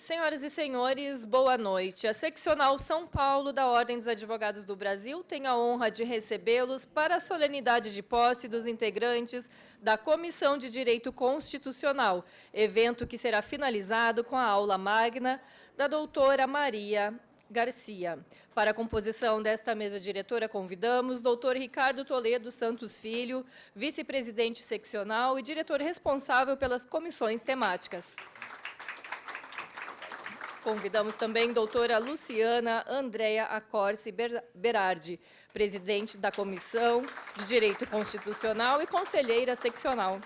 Senhoras e senhores, boa noite. A Seccional São Paulo da Ordem dos Advogados do Brasil tem a honra de recebê-los para a solenidade de posse dos integrantes da Comissão de Direito Constitucional, evento que será finalizado com a aula magna da doutora Maria Garcia. Para a composição desta mesa diretora, convidamos o doutor Ricardo Toledo Santos Filho, vice-presidente seccional e diretor responsável pelas comissões temáticas. Convidamos também a doutora Luciana Andréa Accorsi Berardi, presidente da Comissão de Direito Constitucional e conselheira seccional.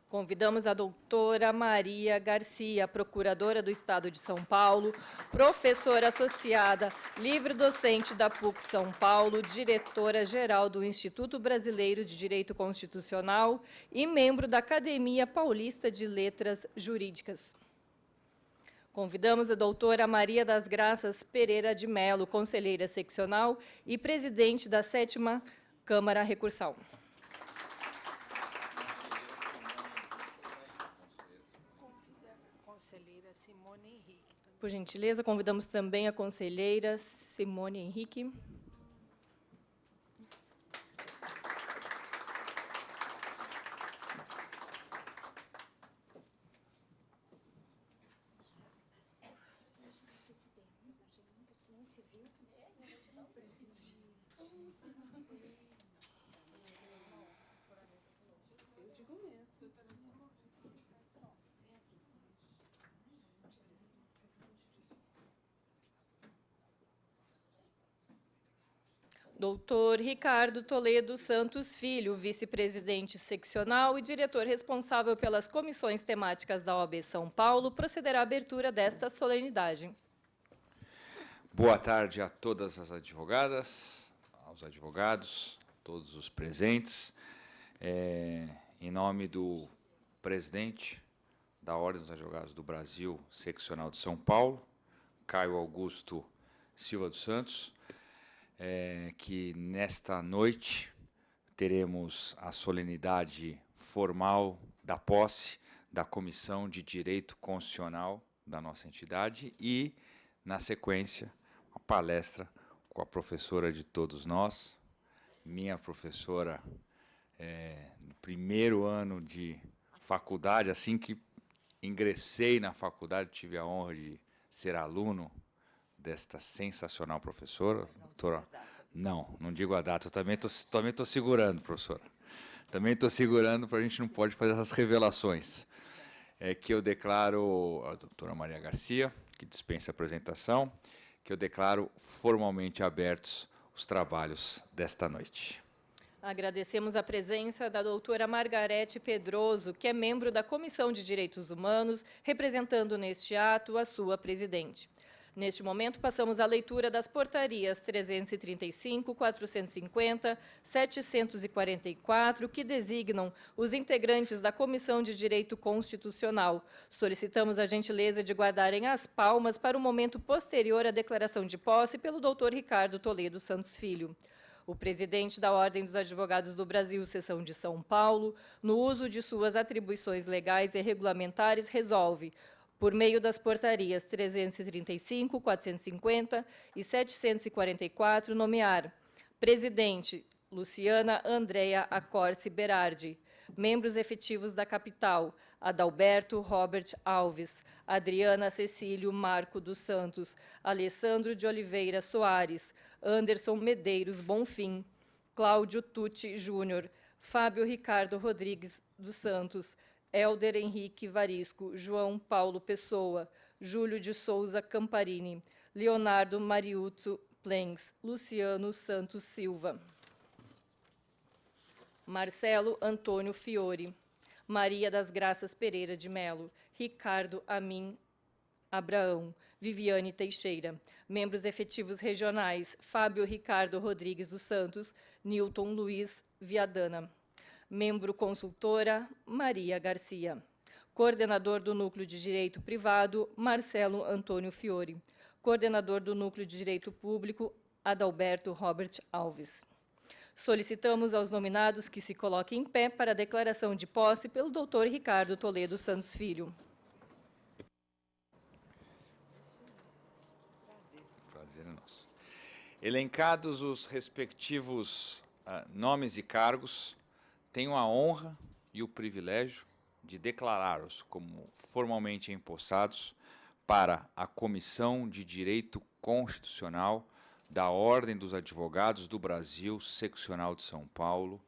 Convidamos a doutora Maria Garcia, procuradora do Estado de São Paulo, professora associada, livre-docente da PUC São Paulo, diretora-geral do Instituto Brasileiro de Direito Constitucional e membro da Academia Paulista de Letras Jurídicas. Convidamos a doutora Maria das Graças Pereira de Melo, conselheira seccional e presidente da 7ª Câmara Recursal. Por gentileza, convidamos também a conselheira Simone Henrique. Doutor Ricardo Toledo Santos Filho, vice-presidente seccional e diretor responsável pelas comissões temáticas da OAB São Paulo, procederá à abertura desta solenidade. Boa tarde a todas as advogadas, aos advogados, todos os presentes. Em nome do presidente da Ordem dos Advogados do Brasil, seccional de São Paulo, Caio Augusto Silva dos Santos, que nesta noite teremos a solenidade formal da posse da Comissão de Direito Constitucional da nossa entidade e, na sequência, a palestra com a professora de todos nós, minha professora no primeiro ano de faculdade. Assim que ingressei na faculdade, tive a honra de ser aluno desta sensacional professora, doutora... Não digo a data, eu também estou segurando, professora. Também estou segurando, para a gente não pode fazer essas revelações. Que eu declaro, a doutora Maria Garcia, que dispensa a apresentação, que eu declaro formalmente abertos os trabalhos desta noite. Agradecemos a presença da doutora Margarete Pedroso, que é membro da Comissão de Direitos Humanos, representando neste ato a sua presidente. Neste momento, passamos à leitura das portarias 335, 450, 744, que designam os integrantes da Comissão de Direito Constitucional. Solicitamos a gentileza de guardarem as palmas para o momento posterior à declaração de posse pelo doutor Ricardo Toledo Santos Filho. O presidente da Ordem dos Advogados do Brasil, seção de São Paulo, no uso de suas atribuições legais e regulamentares, resolve, por meio das portarias 335, 450 e 744, nomear presidente Luciana Andréa Accorsi Berardi, membros efetivos da capital, Adalberto Robert Alves, Adriana Cecílio Marco dos Santos, Alessandro de Oliveira Soares, Anderson Medeiros Bonfim, Cláudio Tucci Júnior, Fábio Ricardo Rodrigues dos Santos, Helder Henrique Varisco, João Paulo Pessoa, Júlio de Souza Camparini, Leonardo Mariuzzo Plens, Luciano Santos Silva, Marcelo Antônio Fiore, Maria das Graças Pereira de Melo, Ricardo Amin Abraão, Viviane Teixeira. Membros efetivos regionais, Fábio Ricardo Rodrigues dos Santos, Nilton Luiz Viadana. Membro consultora, Maria Garcia. Coordenador do Núcleo de Direito Privado, Marcelo Antônio Fiore. Coordenador do Núcleo de Direito Público, Adalberto Robert Alves. Solicitamos aos nominados que se coloquem em pé para a declaração de posse pelo doutor Ricardo Toledo Santos Filho. Elencados os respectivos nomes e cargos, tenho a honra e o privilégio de declará-los como formalmente empossados para a Comissão de Direito Constitucional da Ordem dos Advogados do Brasil, Seccional de São Paulo,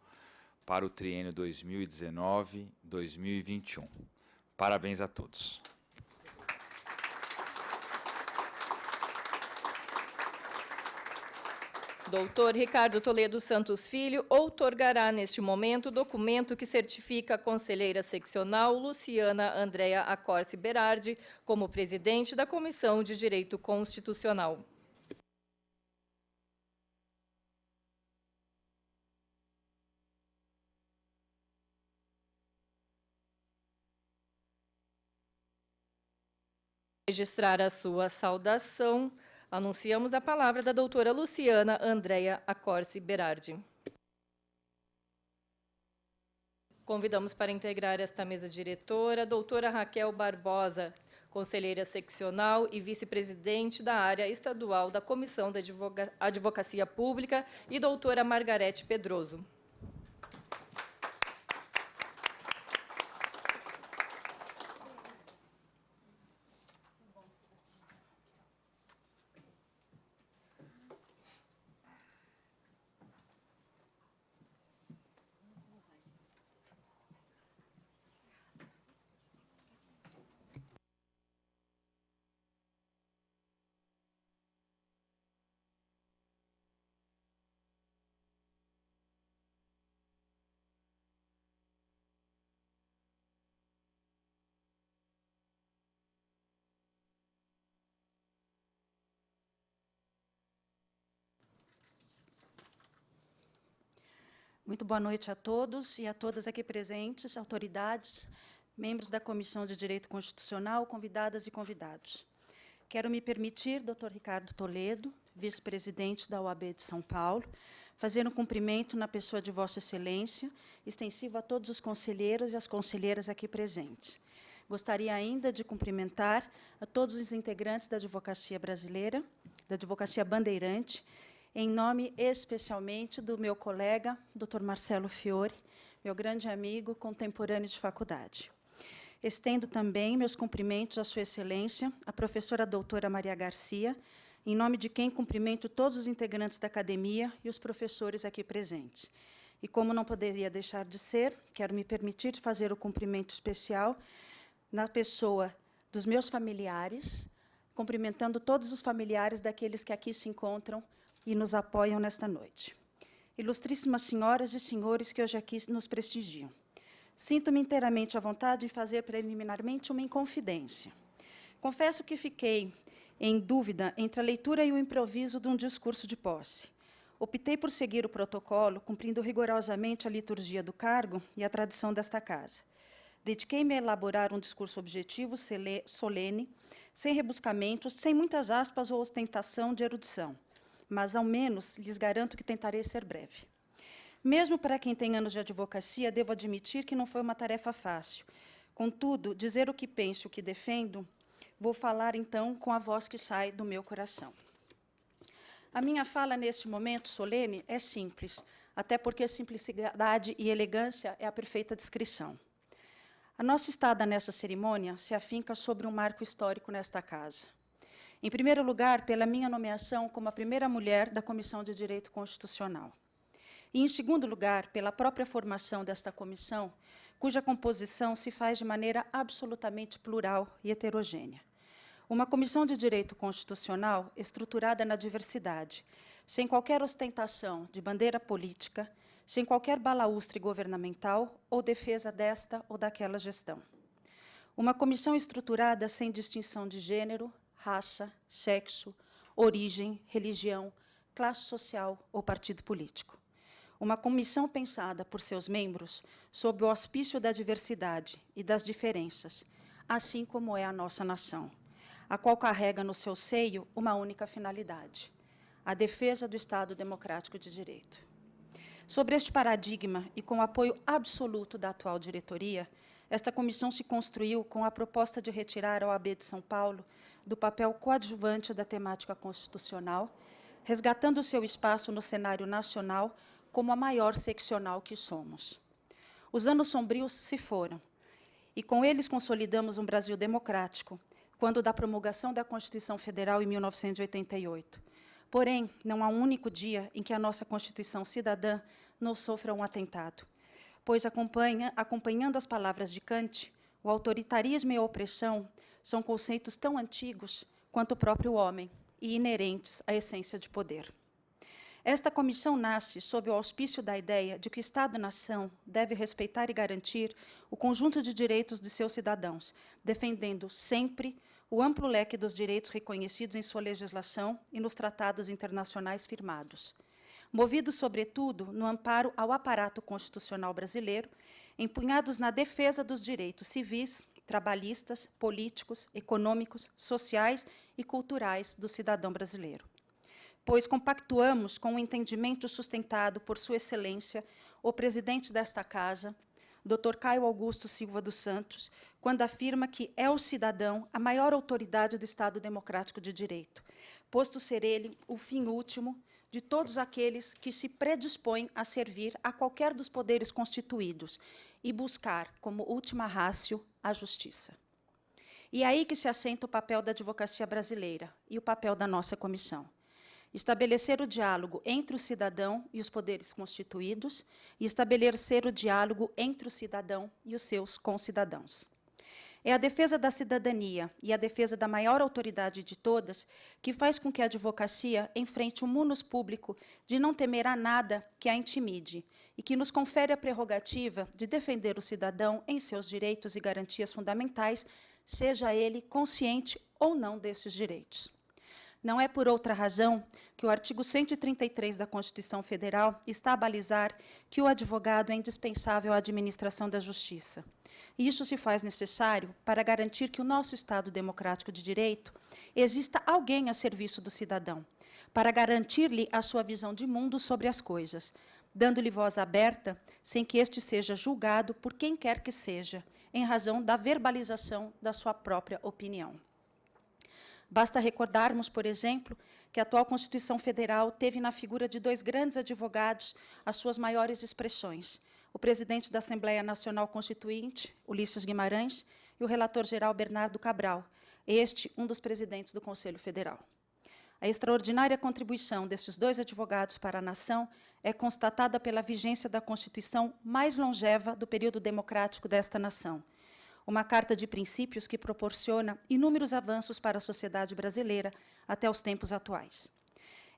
para o triênio 2019-2021. Parabéns a todos. Doutor Ricardo Toledo Santos Filho outorgará neste momento o documento que certifica a conselheira seccional Luciana Andrea Accorsi Berardi como presidente da Comissão de Direito Constitucional. Registrar a sua saudação, anunciamos a palavra da doutora Luciana Andrea Accorsi Berardi. Convidamos para integrar esta mesa diretora a doutora Raquel Barbosa, conselheira seccional e vice-presidente da área estadual da Comissão da Advocacia Pública, e doutora Margarete Pedroso. Muito boa noite a todos e a todas aqui presentes, autoridades, membros da Comissão de Direito Constitucional, convidadas e convidados. Quero me permitir, doutor Ricardo Toledo, vice-presidente da OAB de São Paulo, fazer um cumprimento na pessoa de Vossa Excelência, extensivo a todos os conselheiros e as conselheiras aqui presentes. Gostaria ainda de cumprimentar a todos os integrantes da advocacia brasileira, da advocacia bandeirante, em nome especialmente do meu colega, Dr. Marcelo Fiore, meu grande amigo, contemporâneo de faculdade. Estendo também meus cumprimentos à Sua Excelência, a professora doutora Maria Garcia, em nome de quem cumprimento todos os integrantes da academia e os professores aqui presentes. E como não poderia deixar de ser, quero me permitir fazer o cumprimento especial na pessoa dos meus familiares, cumprimentando todos os familiares daqueles que aqui se encontram e nos apoiam nesta noite. Ilustríssimas senhoras e senhores que hoje aqui nos prestigiam, sinto-me inteiramente à vontade de fazer preliminarmente uma inconfidência. Confesso que fiquei em dúvida entre a leitura e o improviso de um discurso de posse. Optei por seguir o protocolo, cumprindo rigorosamente a liturgia do cargo e a tradição desta casa. Dediquei-me a elaborar um discurso objetivo, solene, sem rebuscamentos, sem muitas aspas ou ostentação de erudição, mas, ao menos, lhes garanto que tentarei ser breve. Mesmo para quem tem anos de advocacia, devo admitir que não foi uma tarefa fácil. Contudo, dizer o que penso e o que defendo, vou falar, então, com a voz que sai do meu coração. A minha fala, neste momento solene, é simples, até porque simplicidade e elegância é a perfeita descrição. A nossa estada nessa cerimônia se afinca sobre um marco histórico nesta casa. Em primeiro lugar, pela minha nomeação como a primeira mulher da Comissão de Direito Constitucional. E, em segundo lugar, pela própria formação desta comissão, cuja composição se faz de maneira absolutamente plural e heterogênea. Uma comissão de direito constitucional estruturada na diversidade, sem qualquer ostentação de bandeira política, sem qualquer balaústre governamental ou defesa desta ou daquela gestão. Uma comissão estruturada sem distinção de gênero, raça, sexo, origem, religião, classe social ou partido político. Uma comissão pensada por seus membros sob o auspício da diversidade e das diferenças, assim como é a nossa nação, a qual carrega no seu seio uma única finalidade: a defesa do Estado Democrático de Direito. Sobre este paradigma e com o apoio absoluto da atual diretoria, esta comissão se construiu com a proposta de retirar a OAB de São Paulo do papel coadjuvante da temática constitucional, resgatando seu espaço no cenário nacional como a maior seccional que somos. Os anos sombrios se foram, e com eles consolidamos um Brasil democrático, quando da promulgação da Constituição Federal em 1988. Porém, não há um único dia em que a nossa Constituição cidadã não sofra um atentado, pois, acompanhando as palavras de Kant, o autoritarismo e a opressão são conceitos tão antigos quanto o próprio homem e inerentes à essência de poder. Esta comissão nasce sob o auspício da ideia de que o Estado-nação deve respeitar e garantir o conjunto de direitos de seus cidadãos, defendendo sempre o amplo leque dos direitos reconhecidos em sua legislação e nos tratados internacionais firmados. Movidos, sobretudo, no amparo ao aparato constitucional brasileiro, empunhados na defesa dos direitos civis, trabalhistas, políticos, econômicos, sociais e culturais do cidadão brasileiro. Pois compactuamos com o entendimento sustentado por Sua Excelência, o presidente desta Casa, Dr. Caio Augusto Silva dos Santos, quando afirma que é o cidadão a maior autoridade do Estado Democrático de Direito, posto ser ele o fim último de todos aqueles que se predispõem a servir a qualquer dos poderes constituídos e buscar, como última ratio, a justiça. E é aí que se assenta o papel da advocacia brasileira e o papel da nossa comissão. Estabelecer o diálogo entre o cidadão e os poderes constituídos e estabelecer o diálogo entre o cidadão e os seus concidadãos. É a defesa da cidadania e a defesa da maior autoridade de todas que faz com que a advocacia enfrente o munus público de não temer a nada que a intimide e que nos confere a prerrogativa de defender o cidadão em seus direitos e garantias fundamentais, seja ele consciente ou não desses direitos. Não é por outra razão que o artigo 133 da Constituição Federal está a balizar que o advogado é indispensável à administração da justiça. E isso se faz necessário para garantir que o nosso Estado democrático de direito exista alguém a serviço do cidadão, para garantir-lhe a sua visão de mundo sobre as coisas, dando-lhe voz aberta, sem que este seja julgado por quem quer que seja, em razão da verbalização da sua própria opinião. Basta recordarmos, por exemplo, que a atual Constituição Federal teve na figura de dois grandes advogados as suas maiores expressões, o presidente da Assembleia Nacional Constituinte, Ulisses Guimarães, e o relator-geral Bernardo Cabral, este um dos presidentes do Conselho Federal. A extraordinária contribuição destes dois advogados para a nação é constatada pela vigência da Constituição mais longeva do período democrático desta nação, uma carta de princípios que proporciona inúmeros avanços para a sociedade brasileira até os tempos atuais.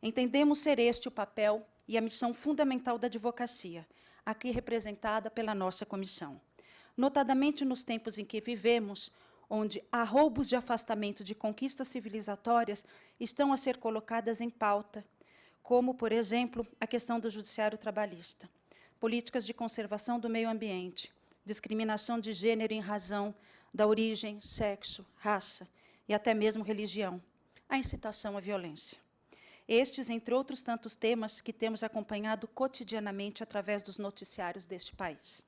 Entendemos ser este o papel e a missão fundamental da advocacia, aqui representada pela nossa comissão. Notadamente nos tempos em que vivemos, onde arroubos de afastamento de conquistas civilizatórias estão a ser colocadas em pauta, como, por exemplo, a questão do judiciário trabalhista, políticas de conservação do meio ambiente, discriminação de gênero em razão da origem, sexo, raça e até mesmo religião, a incitação à violência. Estes, entre outros tantos temas que temos acompanhado cotidianamente através dos noticiários deste país.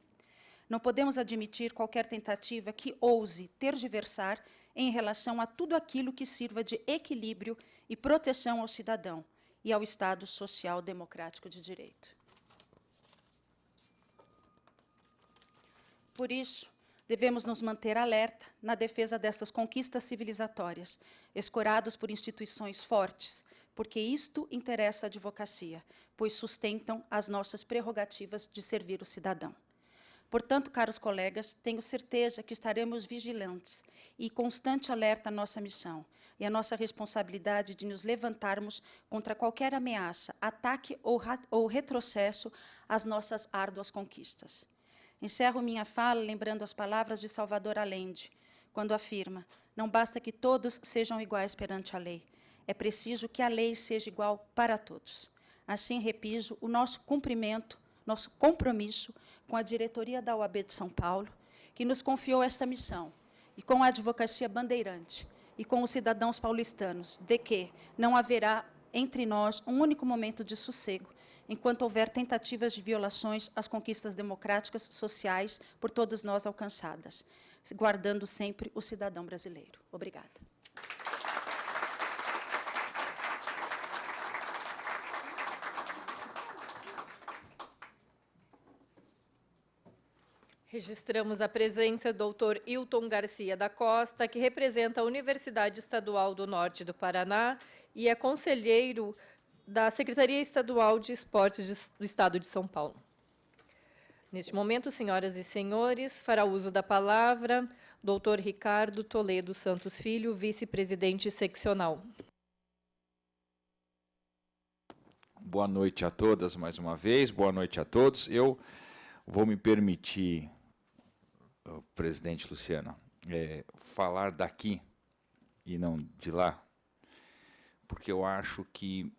Não podemos admitir qualquer tentativa que ouse tergiversar em relação a tudo aquilo que sirva de equilíbrio e proteção ao cidadão e ao Estado Social Democrático de Direito. Por isso, devemos nos manter alerta na defesa destas conquistas civilizatórias, escorados por instituições fortes, porque isto interessa a advocacia, pois sustentam as nossas prerrogativas de servir o cidadão. Portanto, caros colegas, tenho certeza que estaremos vigilantes e constante alerta à nossa missão e à nossa responsabilidade de nos levantarmos contra qualquer ameaça, ataque ou retrocesso às nossas árduas conquistas. Encerro minha fala lembrando as palavras de Salvador Allende, quando afirma: não basta que todos sejam iguais perante a lei, é preciso que a lei seja igual para todos. Assim, repiso o nosso cumprimento, nosso compromisso com a diretoria da OAB de São Paulo, que nos confiou esta missão, e com a advocacia bandeirante, e com os cidadãos paulistanos, de que não haverá entre nós um único momento de sossego, enquanto houver tentativas de violações às conquistas democráticas, sociais, por todos nós alcançadas, guardando sempre o cidadão brasileiro. Obrigada. Registramos a presença do Dr. Hilton Garcia da Costa, que representa a Universidade Estadual do Norte do Paraná e é conselheiro da Secretaria Estadual de Esportes do Estado de São Paulo. Neste momento, senhoras e senhores, fará uso da palavra Dr. Ricardo Toledo Santos Filho, vice-presidente seccional. Boa noite a todas mais uma vez, boa noite a todos. Eu vou me permitir, presidente Luciano, falar daqui e não de lá, porque eu acho que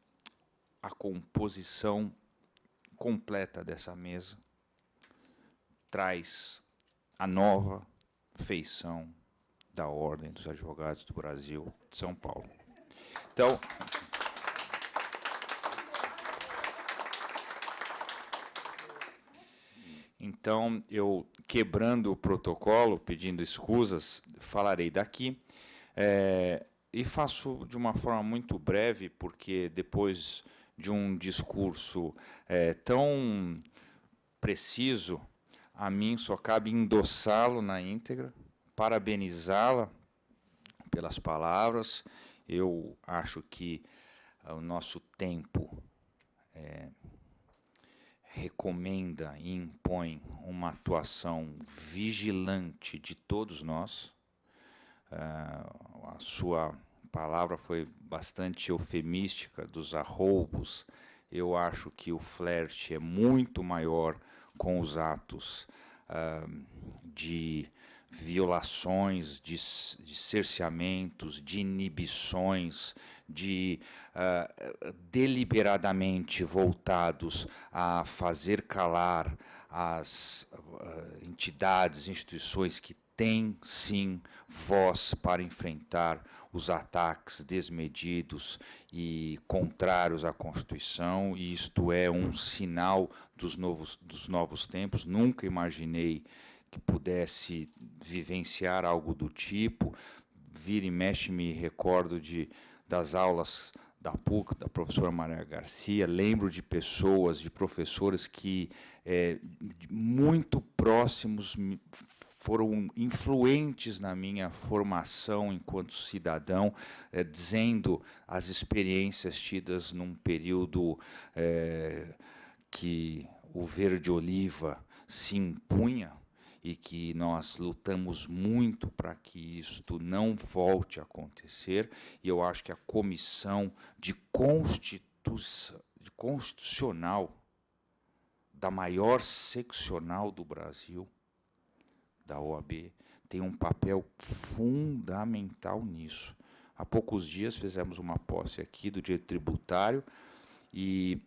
a composição completa dessa mesa traz a nova feição da Ordem dos Advogados do Brasil de São Paulo. Então, eu, quebrando o protocolo, pedindo escusas, falarei daqui, e faço de uma forma muito breve, porque depois de um discurso tão preciso, a mim só cabe endossá-lo na íntegra, parabenizá-la pelas palavras. Eu acho que o nosso tempo recomenda e impõe uma atuação vigilante de todos nós. A sua palavra foi bastante eufemística, dos arroubos. Eu acho que o flerte é muito maior com os atos de violações, de cerceamentos, de inibições, de deliberadamente voltados a fazer calar as entidades, instituições que têm, sim, voz para enfrentar os ataques desmedidos e contrários à Constituição, e isto é um sinal dos novos tempos. Nunca imaginei que pudesse vivenciar algo do tipo. Vira e mexe, me recordo das aulas da PUC, da professora Maria Garcia, lembro de pessoas, de professores que, muito próximos, foram influentes na minha formação enquanto cidadão, dizendo as experiências tidas num período que o verde-oliva se impunha, e que nós lutamos muito para que isto não volte a acontecer, e eu acho que a comissão constitucional da maior seccional do Brasil, da OAB, tem um papel fundamental nisso. Há poucos dias fizemos uma posse aqui do direito tributário, e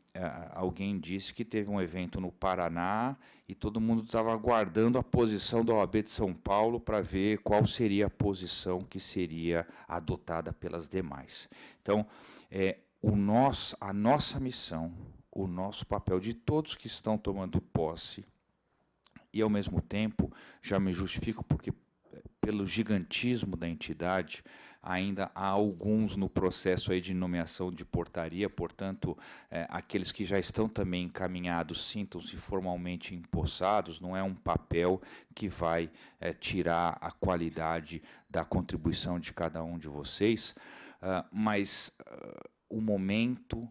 alguém disse que teve um evento no Paraná e todo mundo estava aguardando a posição da OAB de São Paulo para ver qual seria a posição que seria adotada pelas demais. Então, a nossa missão, o nosso papel de todos que estão tomando posse, e, ao mesmo tempo, já me justifico porque, pelo gigantismo da entidade, ainda há alguns no processo aí de nomeação de portaria, portanto, aqueles que já estão também encaminhados sintam-se formalmente empossados, não é um papel que vai tirar a qualidade da contribuição de cada um de vocês, mas o momento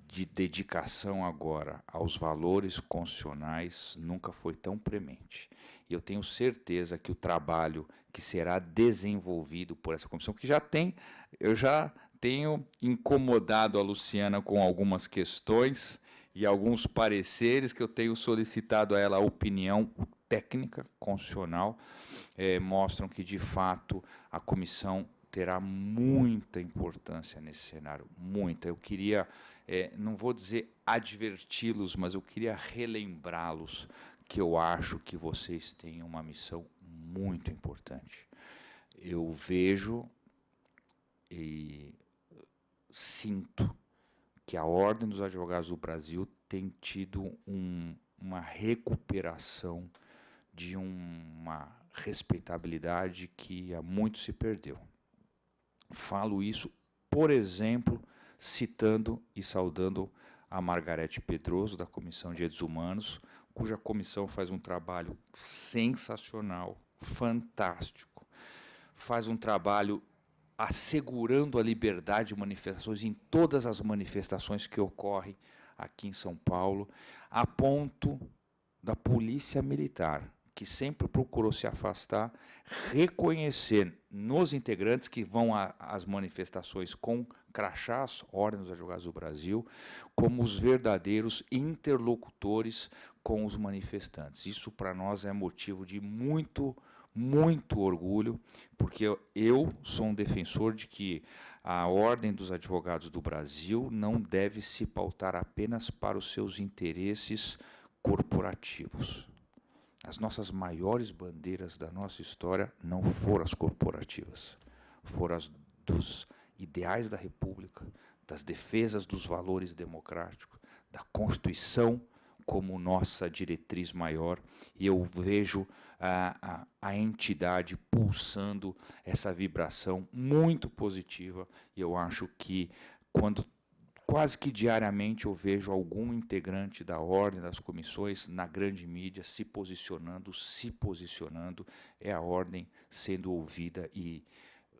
de dedicação agora aos valores constitucionais nunca foi tão premente. E eu tenho certeza que o trabalho que será desenvolvido por essa comissão, que eu já tenho incomodado a Luciana com algumas questões e alguns pareceres que eu tenho solicitado a ela a opinião técnica, constitucional, mostram que, de fato, a comissão terá muita importância nesse cenário, muita. Eu queria, não vou dizer adverti-los, mas eu queria relembrá-los que eu acho que vocês têm uma missão muito importante. Eu vejo e sinto que a Ordem dos Advogados do Brasil tem tido uma recuperação de uma respeitabilidade que há muito se perdeu. Falo isso, por exemplo, citando e saudando a Margarete Pedroso, da Comissão de Direitos Humanos, cuja comissão faz um trabalho sensacional, fantástico, faz um trabalho assegurando a liberdade de manifestações em todas as manifestações que ocorrem aqui em São Paulo, a ponto da Polícia Militar, que sempre procurou se afastar, reconhecer nos integrantes que vão às manifestações com crachás, Ordem dos Advogados do Brasil, como os verdadeiros interlocutores com os manifestantes. Isso, para nós, é motivo de muito orgulho, porque eu sou um defensor de que a Ordem dos Advogados do Brasil não deve se pautar apenas para os seus interesses corporativos. As nossas maiores bandeiras da nossa história não foram as corporativas, foram as dos ideais da República, das defesas dos valores democráticos, da Constituição como nossa diretriz maior, e eu vejo a entidade pulsando essa vibração muito positiva, e eu acho que quando quase que diariamente eu vejo algum integrante da ordem, das comissões, na grande mídia, se posicionando, é a ordem sendo ouvida e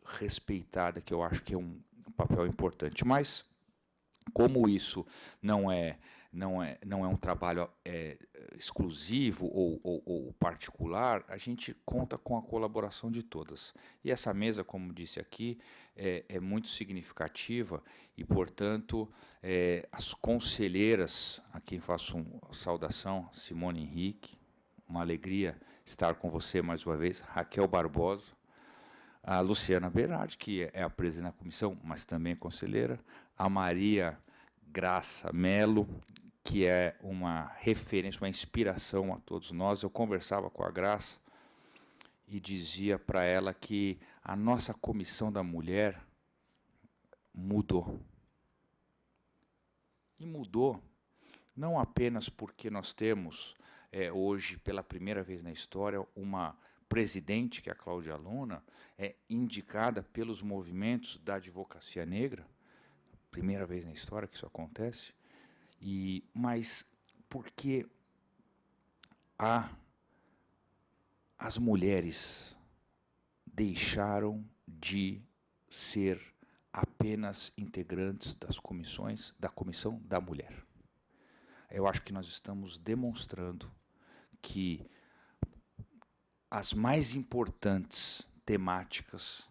respeitada, que eu acho que é um papel importante. Mas, como isso não é um trabalho exclusivo ou particular, a gente conta com a colaboração de todas. E essa mesa, como disse aqui, é muito significativa e, portanto, as conselheiras, a quem faço uma saudação, Simone Henrique, uma alegria estar com você mais uma vez, Raquel Barbosa, a Luciana Berardi, que é a presidente da comissão, mas também conselheira, a Maria Graça Melo, que é uma referência, uma inspiração a todos nós. Eu conversava com a Graça e dizia para ela que a nossa comissão da mulher mudou. E mudou não apenas porque nós temos hoje, pela primeira vez na história, uma presidente, que é a Cláudia Luna, indicada pelos movimentos da advocacia negra, primeira vez na história que isso acontece, mas porque as mulheres deixaram de ser apenas integrantes das comissões, da comissão da mulher. Eu acho que nós estamos demonstrando que as mais importantes temáticas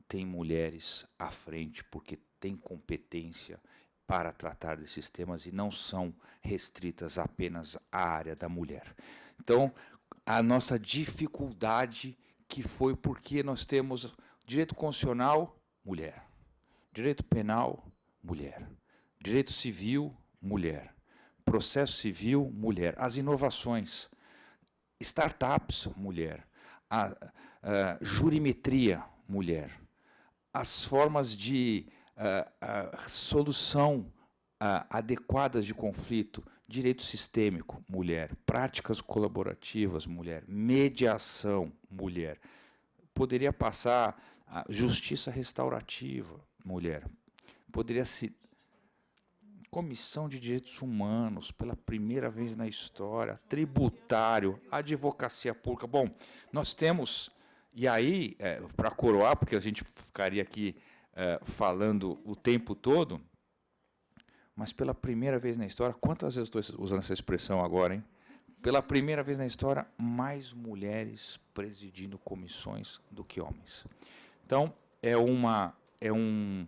têm mulheres à frente, porque têm competência para tratar desses temas e não são restritas apenas à área da mulher. Então, a nossa dificuldade que foi porque nós temos direito constitucional, mulher. Direito penal, mulher. Direito civil, mulher. Processo civil, mulher. As inovações, startups, mulher. A jurimetria, mulher. As formas de solução adequadas de conflito, direito sistêmico, mulher. Práticas colaborativas, mulher. Mediação, mulher. Poderia passar a justiça restaurativa, mulher. Poderia se Comissão de Direitos Humanos, pela primeira vez na história, tributário, advocacia pública. Bom, nós temos, e aí, para coroar, porque a gente ficaria aqui falando o tempo todo, mas pela primeira vez na história, quantas vezes estou usando essa expressão agora, hein? Pela primeira vez na história, mais mulheres presidindo comissões do que homens. Então, é um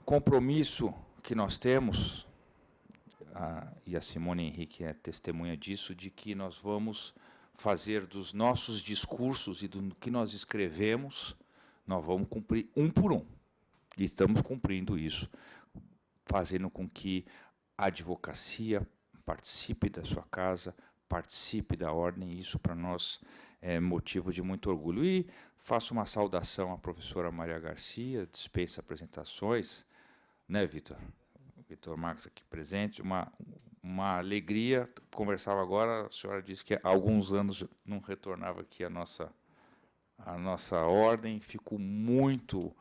compromisso que nós temos, e a Simone Henrique é testemunha disso, de que nós vamos fazer dos nossos discursos e do que nós escrevemos, nós vamos cumprir um por um. E estamos cumprindo isso, fazendo com que a advocacia participe da sua casa, participe da ordem, e isso para nós é motivo de muito orgulho. E faço uma saudação à professora Maria Garcia, dispensa apresentações, né, Vitor? Vitor Marcos aqui presente, uma alegria. Conversava agora, a senhora disse que há alguns anos não retornava aqui a nossa ordem. Fico muito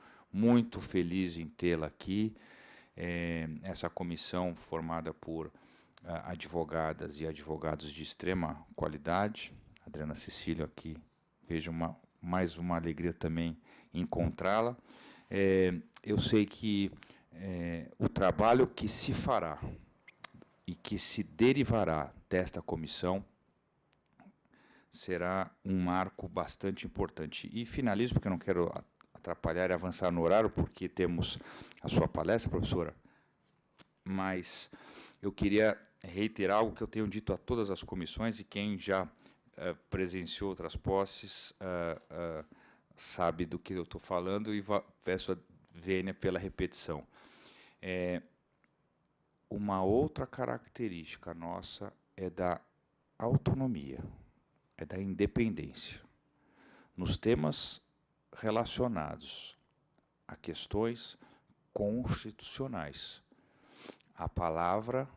feliz em tê-la aqui. Essa comissão formada por advogadas e advogados de extrema qualidade. Adriana Cecília aqui, vejo mais uma alegria também encontrá-la. Eu sei que o trabalho que se fará e que se derivará desta comissão será um marco bastante importante. E finalizo, porque eu não quero atrapalhar e avançar no horário, porque temos a sua palestra, professora, mas eu queria reiterar algo que eu tenho dito a todas as comissões, e quem já presenciou outras posses sabe do que eu estou falando, e peço a vênia pela repetição. Uma outra característica nossa é da autonomia, é da independência. Nos temas relacionados a questões constitucionais, a palavra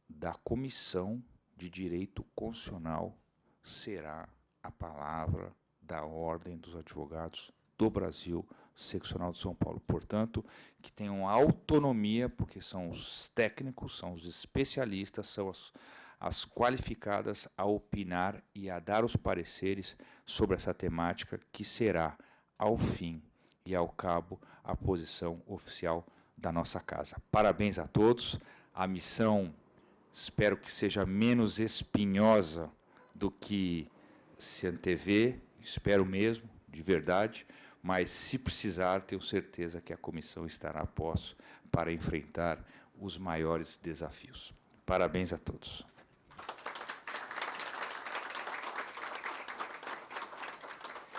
da Comissão de Direito Constitucional será a palavra da Ordem dos Advogados do Brasil, seccional de São Paulo. Portanto, que tenham autonomia, porque são os técnicos, são os especialistas, são as qualificadas a opinar e a dar os pareceres sobre essa temática, que será, ao fim e ao cabo, a posição oficial da nossa casa. Parabéns a todos. A missão, espero que seja menos espinhosa do que se antevê, espero mesmo, de verdade, mas, se precisar, tenho certeza que a comissão estará a posto para enfrentar os maiores desafios. Parabéns a todos.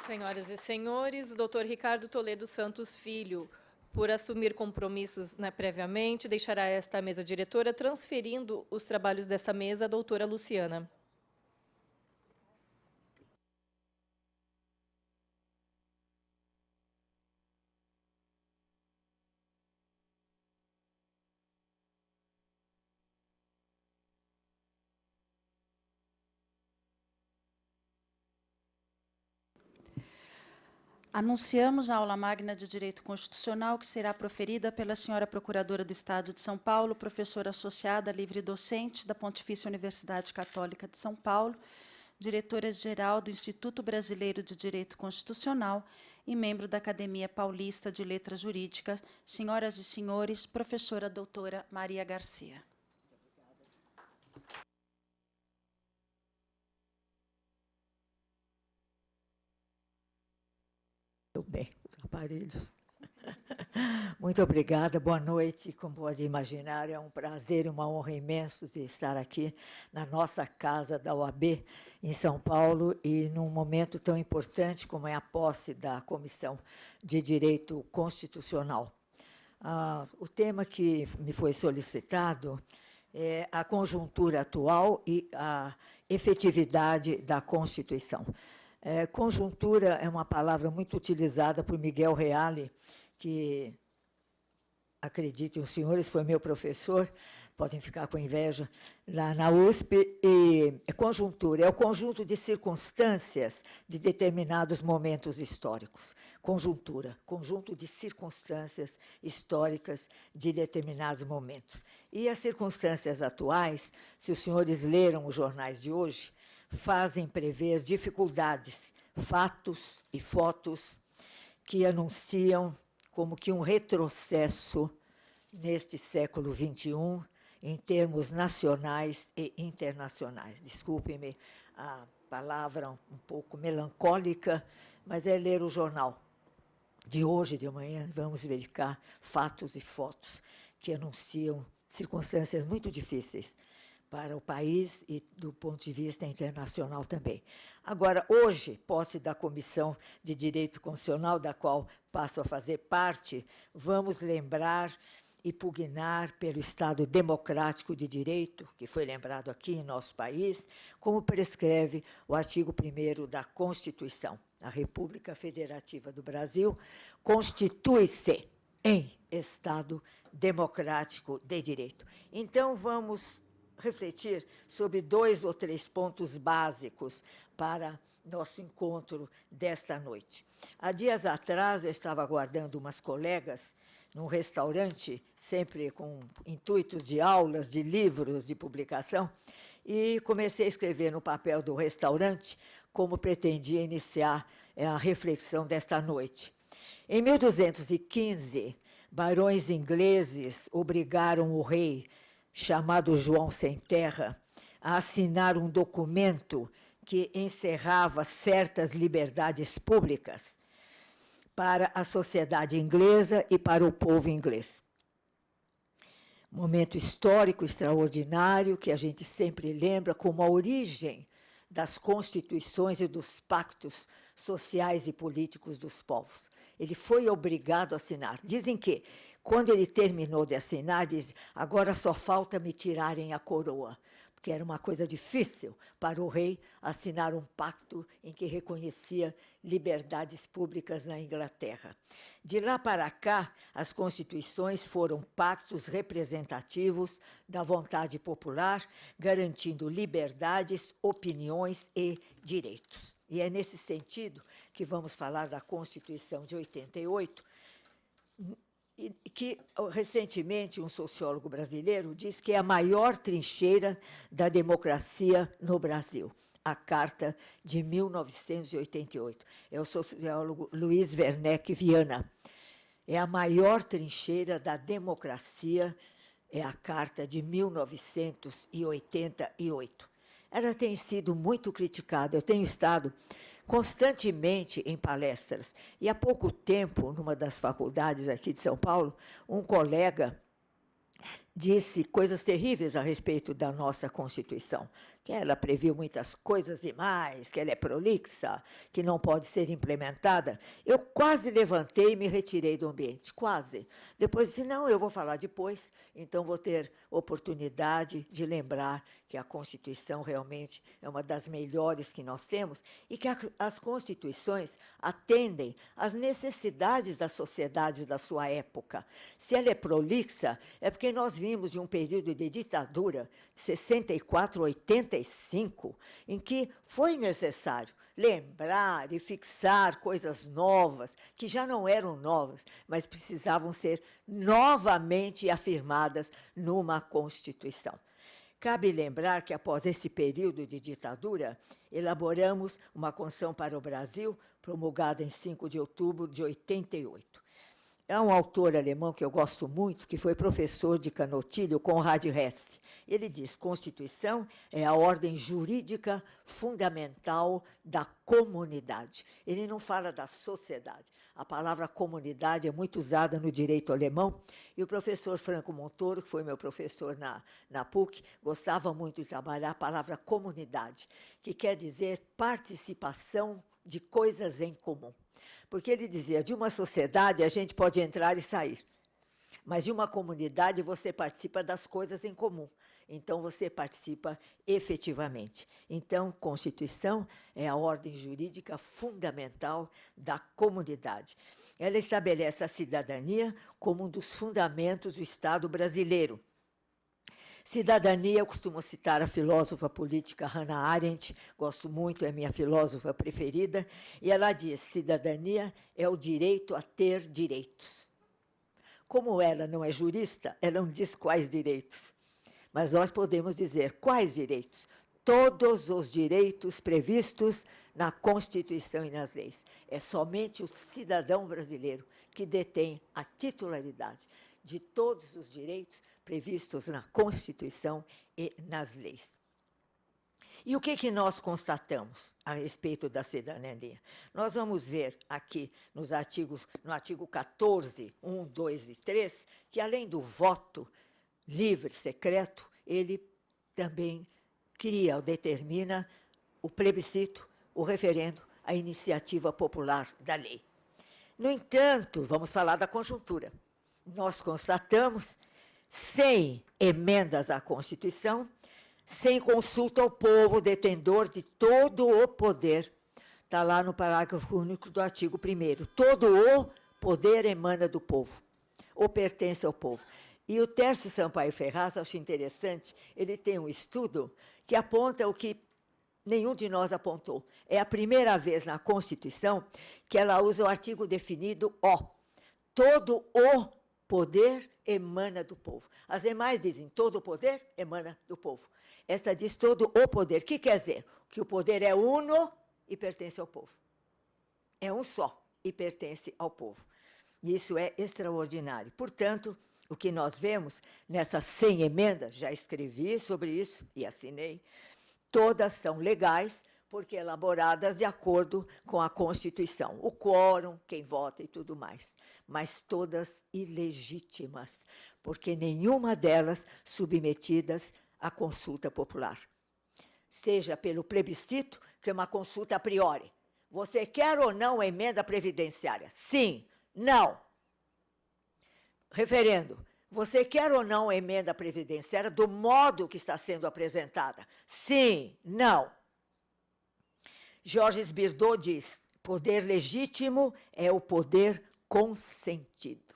Senhoras e senhores, o doutor Ricardo Toledo Santos Filho, por assumir compromissos previamente, deixará esta mesa diretora, transferindo os trabalhos desta mesa à doutora Luciana. Anunciamos a aula magna de Direito Constitucional, que será proferida pela senhora Procuradora do Estado de São Paulo, professora associada livre docente da Pontifícia Universidade Católica de São Paulo, diretora-geral do Instituto Brasileiro de Direito Constitucional e membro da Academia Paulista de Letras Jurídicas, senhoras e senhores, professora doutora Maria Garcia. Muito bem, os aparelhos. Muito obrigada, boa noite. Como pode imaginar, é um prazer e uma honra imenso de estar aqui na nossa casa da OAB, em São Paulo, e num momento tão importante como é a posse da Comissão de Direito Constitucional. O tema que me foi solicitado é a conjuntura atual e a efetividade da Constituição. Conjuntura é uma palavra muito utilizada por Miguel Reale, que, acreditem os senhores, foi meu professor, podem ficar com inveja, lá na USP, e conjuntura é o conjunto de circunstâncias de determinados momentos históricos. Conjuntura, conjunto de circunstâncias históricas de determinados momentos. E as circunstâncias atuais, se os senhores leram os jornais de hoje, fazem prever dificuldades, fatos e fotos que anunciam como que um retrocesso neste século XXI, em termos nacionais e internacionais. Desculpe-me a palavra um pouco melancólica, mas é ler o jornal de hoje, de amanhã, vamos verificar fatos e fotos que anunciam circunstâncias muito difíceis para o país e do ponto de vista internacional também. Agora, hoje, posse da Comissão de Direito Constitucional, da qual passo a fazer parte, vamos lembrar e pugnar pelo Estado democrático de direito, que foi lembrado aqui em nosso país, como prescreve o artigo 1º da Constituição. A República Federativa do Brasil constitui-se em Estado democrático de direito. Então, vamos refletir sobre 2 ou 3 pontos básicos para nosso encontro desta noite. Há dias atrás, eu estava aguardando umas colegas num restaurante, sempre com intuitos de aulas, de livros, de publicação, e comecei a escrever no papel do restaurante como pretendia iniciar a reflexão desta noite. Em 1215, barões ingleses obrigaram o rei, chamado João Sem Terra, a assinar um documento que encerrava certas liberdades públicas para a sociedade inglesa e para o povo inglês. Momento histórico extraordinário que a gente sempre lembra como a origem das constituições e dos pactos sociais e políticos dos povos. Ele foi obrigado a assinar. Dizem que, quando ele terminou de assinar, diz: agora só falta me tirarem a coroa, porque era uma coisa difícil para o rei assinar um pacto em que reconhecia liberdades públicas na Inglaterra. De lá para cá, as constituições foram pactos representativos da vontade popular, garantindo liberdades, opiniões e direitos. E é nesse sentido que vamos falar da Constituição de 88, que, recentemente, um sociólogo brasileiro diz que é a maior trincheira da democracia no Brasil, a Carta de 1988. É o sociólogo Luiz Werneck Viana. É a maior trincheira da democracia, é a Carta de 1988. Ela tem sido muito criticada. Eu tenho estado constantemente em palestras. E há pouco tempo, numa das faculdades aqui de São Paulo, um colega disse coisas terríveis a respeito da nossa Constituição, que ela previu muitas coisas e mais, que ela é prolixa, que não pode ser implementada. Eu quase levantei e me retirei do ambiente, quase. Depois disse: não, eu vou falar depois, então vou ter oportunidade de lembrar que a Constituição realmente é uma das melhores que nós temos e que as Constituições atendem às necessidades das sociedades da sua época. Se ela é prolixa, é porque nós vimos de um período de ditadura, de 64 a 85, em que foi necessário lembrar e fixar coisas novas, que já não eram novas, mas precisavam ser novamente afirmadas numa Constituição. Cabe lembrar que, após esse período de ditadura, elaboramos uma Constituição para o Brasil, promulgada em 5 de outubro de 88. É um autor alemão que eu gosto muito, que foi professor de Canotilho, Konrad Hesse. Ele diz: Constituição é a ordem jurídica fundamental da comunidade. Ele não fala da sociedade. A palavra comunidade é muito usada no direito alemão, e o professor Franco Montoro, que foi meu professor na PUC, gostava muito de trabalhar a palavra comunidade, que quer dizer participação de coisas em comum. Porque ele dizia: de uma sociedade a gente pode entrar e sair, mas de uma comunidade você participa das coisas em comum. Então, você participa efetivamente. Então, Constituição é a ordem jurídica fundamental da comunidade. Ela estabelece a cidadania como um dos fundamentos do Estado brasileiro. Cidadania, eu costumo citar a filósofa política Hannah Arendt, gosto muito, é minha filósofa preferida, e ela diz: cidadania é o direito a ter direitos. Como ela não é jurista, ela não diz quais direitos, mas nós podemos dizer quais direitos. Todos os direitos previstos na Constituição e nas leis. É somente o cidadão brasileiro que detém a titularidade de todos os direitos previstos na Constituição e nas leis. E o que nós constatamos a respeito da cidadania? Nós vamos ver aqui no artigo 14, 1, 2 e 3, que além do voto livre, secreto, ele também cria ou determina o plebiscito, o referendo, a iniciativa popular da lei. No entanto, vamos falar da conjuntura. Nós constatamos, sem emendas à Constituição, sem consulta ao povo, detentor de todo o poder, está lá no parágrafo único do artigo 1º, todo o poder emana do povo, ou pertence ao povo. E o Tércio Sampaio Ferraz, acho interessante, ele tem um estudo que aponta o que nenhum de nós apontou. É a primeira vez na Constituição que ela usa o artigo definido o. Todo o Poder emana do povo. As demais dizem, todo o poder emana do povo. Esta diz todo o poder. O que quer dizer? Que o poder é uno e pertence ao povo. É um só e pertence ao povo. E isso é extraordinário. Portanto, o que nós vemos nessas 100 emendas, já escrevi sobre isso e assinei, todas são legais, porque elaboradas de acordo com a Constituição. O quórum, quem vota e tudo mais. Mas todas ilegítimas, porque nenhuma delas submetidas à consulta popular. Seja pelo plebiscito, que é uma consulta a priori. Você quer ou não a emenda previdenciária? Sim, não. Referendo. Você quer ou não a emenda previdenciária do modo que está sendo apresentada? Sim, não. Georges Birdot diz, poder legítimo é o poder consentido.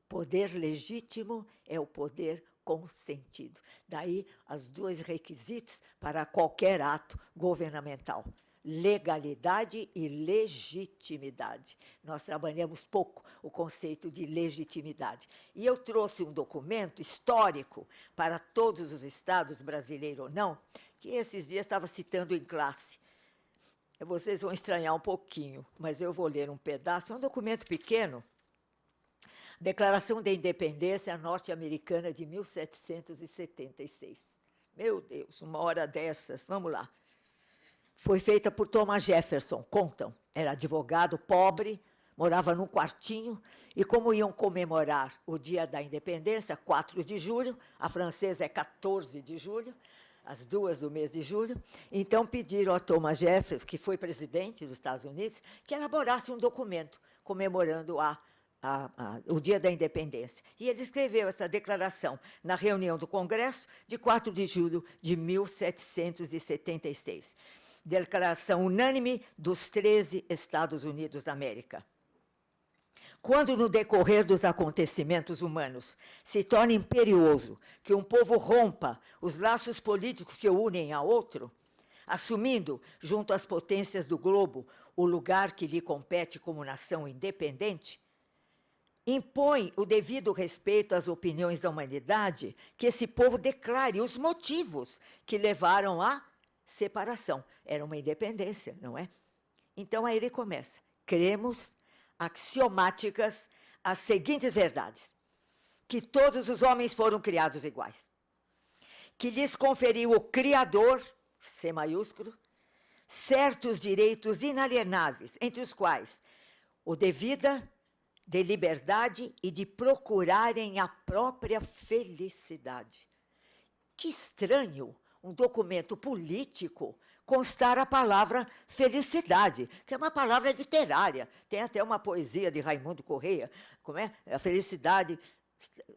Poder legítimo é o poder consentido. Daí, os dois requisitos para qualquer ato governamental. Legalidade e legitimidade. Nós trabalhamos pouco o conceito de legitimidade. E eu trouxe um documento histórico para todos os estados, brasileiro ou não, que esses dias estava citando em classe. Vocês vão estranhar um pouquinho, mas eu vou ler um pedaço. É um documento pequeno. Declaração da Independência Norte-Americana de 1776. Meu Deus, uma hora dessas. Vamos lá. Foi feita por Thomas Jefferson, contam. Era advogado, pobre, morava num quartinho, e como iam comemorar o Dia da Independência, 4 de julho, a francesa é 14 de julho, as duas do mês de julho, então pediram a Thomas Jefferson, que foi presidente dos Estados Unidos, que elaborasse um documento comemorando o Dia da Independência. E ele escreveu essa declaração na reunião do Congresso de 4 de julho de 1776. Declaração unânime dos 13 Estados Unidos da América. Quando, no decorrer dos acontecimentos humanos, se torna imperioso que um povo rompa os laços políticos que o unem a outro, assumindo, junto às potências do globo, o lugar que lhe compete como nação independente, impõe o devido respeito às opiniões da humanidade que esse povo declare os motivos que levaram à separação. Era uma independência, não é? Então, aí ele começa. Cremos axiomáticas as seguintes verdades: que todos os homens foram criados iguais, que lhes conferiu o Criador, C maiúsculo, certos direitos inalienáveis, entre os quais o de vida, de liberdade e de procurarem a própria felicidade. Que estranho um documento político constar a palavra felicidade, que é uma palavra literária. Tem até uma poesia de Raimundo Correia, como é? A felicidade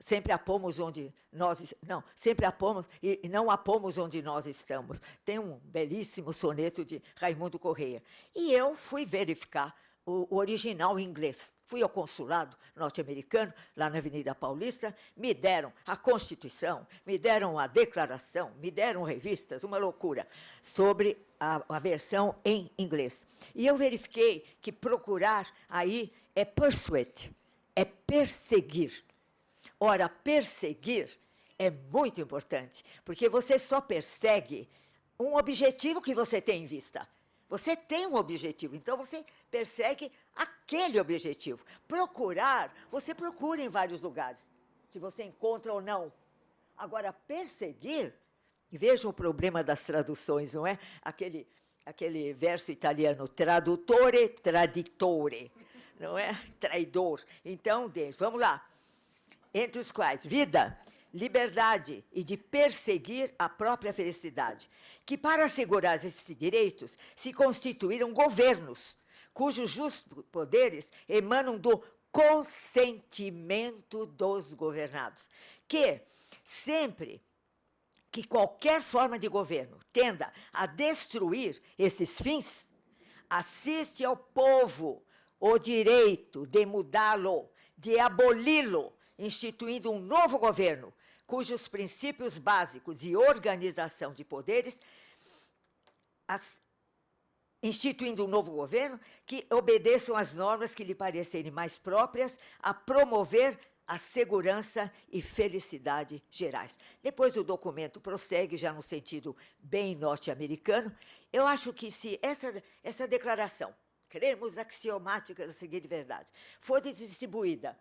sempre a pomos onde nós... Não, sempre a pomos e não a pomos onde nós estamos. Tem um belíssimo soneto de Raimundo Correia. E eu fui verificar o original em inglês. Fui ao consulado norte-americano, lá na Avenida Paulista, me deram a Constituição, me deram a Declaração, me deram revistas, uma loucura, sobre a versão em inglês. E eu verifiquei que procurar aí é persuade, é perseguir. Ora, perseguir é muito importante, porque você só persegue um objetivo que você tem em vista. Você tem um objetivo, então você persegue aquele objetivo. Procurar, você procura em vários lugares, se você encontra ou não. Agora, perseguir, vejam o problema das traduções, não é? Aquele verso italiano, traduttore, traditore, não é? Traidor. Então, vamos lá. Entre os quais, vida, liberdade e de perseguir a própria felicidade, que para assegurar esses direitos se constituíram governos, cujos justos poderes emanam do consentimento dos governados, que sempre que qualquer forma de governo tenda a destruir esses fins, assiste ao povo o direito de mudá-lo, de aboli-lo, instituindo um novo governo, cujos princípios básicos e organização de poderes, instituindo um novo governo que obedeçam às normas que lhe parecerem mais próprias a promover a segurança e felicidade gerais. Depois o documento prossegue, já no sentido bem norte-americano. Eu acho que se essa declaração, cremos axiomáticas a seguir de verdade, for distribuída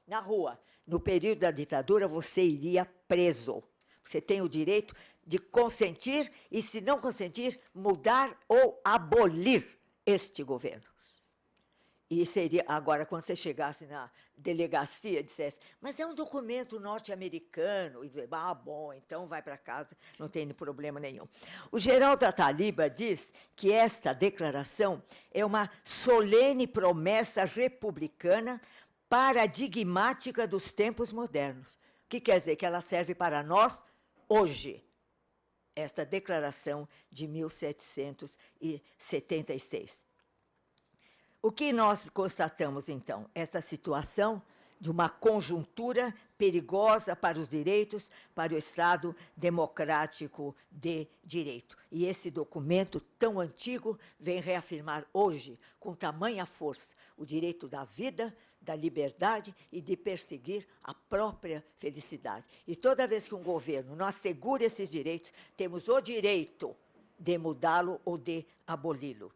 na rua, no período da ditadura, você iria preso. Você tem o direito de consentir e, se não consentir, mudar ou abolir este governo. E seria, agora, quando você chegasse na delegacia, dissesse, mas é um documento norte-americano, e dizer, bom, então vai para casa, não tem problema nenhum. O Geraldo Ataliba diz que esta declaração é uma solene promessa republicana paradigmática dos tempos modernos. O que quer dizer? Que ela serve para nós hoje. Esta declaração de 1776. O que nós constatamos, então? Essa situação de uma conjuntura perigosa para os direitos, para o Estado democrático de direito. E esse documento tão antigo vem reafirmar hoje, com tamanha força, o direito da vida, da liberdade e de perseguir a própria felicidade. E toda vez que um governo não assegura esses direitos, temos o direito de mudá-lo ou de aboli-lo.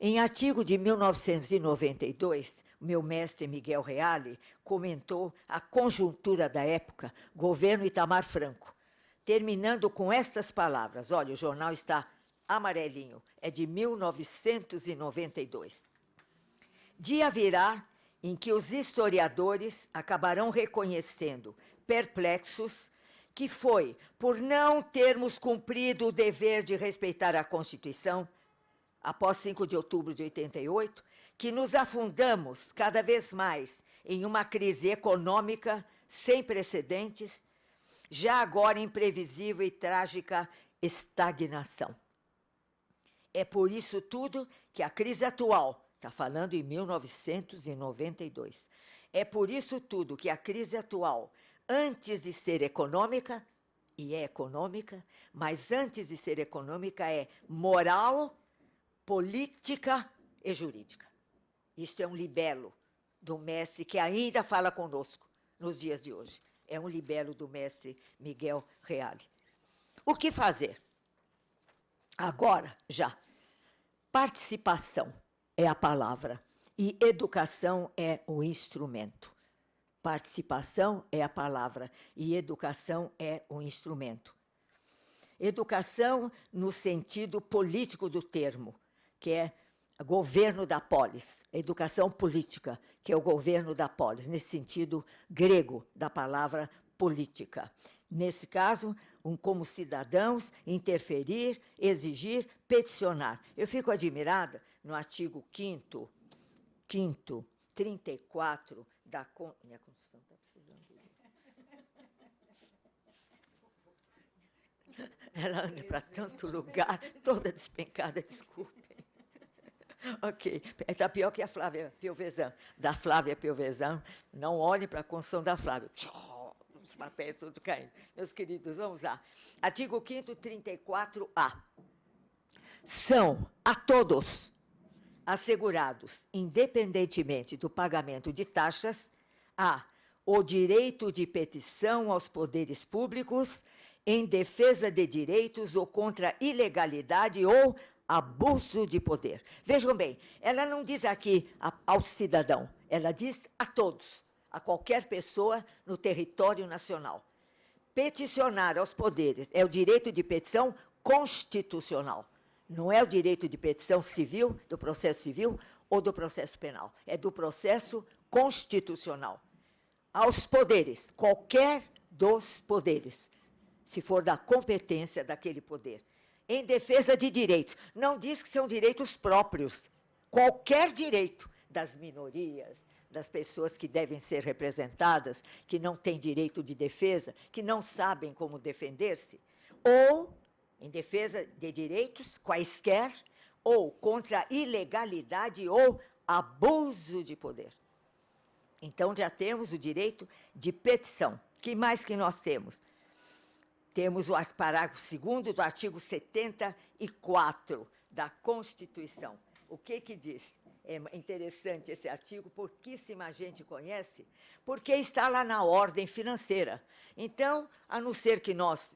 Em artigo de 1992, meu mestre Miguel Reale comentou a conjuntura da época, governo Itamar Franco, terminando com estas palavras. Olha, o jornal está amarelinho, é de 1992. Dia virá em que os historiadores acabarão reconhecendo, perplexos, que foi por não termos cumprido o dever de respeitar a Constituição, após 5 de outubro de 88, que nos afundamos cada vez mais em uma crise econômica sem precedentes, já agora imprevisível e trágica estagnação. É por isso tudo que a crise atual, está falando em 1992, é por isso tudo que a crise atual, antes de ser econômica, e é econômica, mas antes de ser econômica é moral, política e jurídica. Isto é um libelo do mestre que ainda fala conosco nos dias de hoje. É um libelo do mestre Miguel Reale. O que fazer? Agora, já. Participação é a palavra e educação é o instrumento. Participação é a palavra e educação é o instrumento. Educação no sentido político do termo, que é governo da polis, educação política, que é o governo da polis, nesse sentido grego da palavra política. Nesse caso, como cidadãos, interferir, exigir, peticionar. Eu fico admirada no artigo 5º, 34 da... Minha Constituição está precisando de... Ela anda para tanto lugar, toda despencada, desculpem. Ok, está pior que a Flávia Piovesan. Da Flávia Piovesan, não olhem para a Constituição da Flávia. Os papéis todos caindo. Meus queridos, vamos lá. Artigo 5º, 34A. São a todos assegurados, independentemente do pagamento de taxas, o direito de petição aos poderes públicos em defesa de direitos ou contra ilegalidade ou abuso de poder. Vejam bem, ela não diz aqui ao cidadão, ela diz a todos, a qualquer pessoa no território nacional. Peticionar aos poderes é o direito de petição constitucional. Não é o direito de petição civil, do processo civil ou do processo penal. É do processo constitucional. Aos poderes, qualquer dos poderes, se for da competência daquele poder. Em defesa de direitos. Não diz que são direitos próprios. Qualquer direito das minorias, das pessoas que devem ser representadas, que não têm direito de defesa, que não sabem como defender-se, ou em defesa de direitos quaisquer, ou contra ilegalidade ou abuso de poder. Então, já temos o direito de petição. Que mais que nós temos? Temos o parágrafo 2º do artigo 74 da Constituição. O que diz? é interessante esse artigo, pouquíssima gente conhece, porque está lá na ordem financeira. Então, a não ser que nós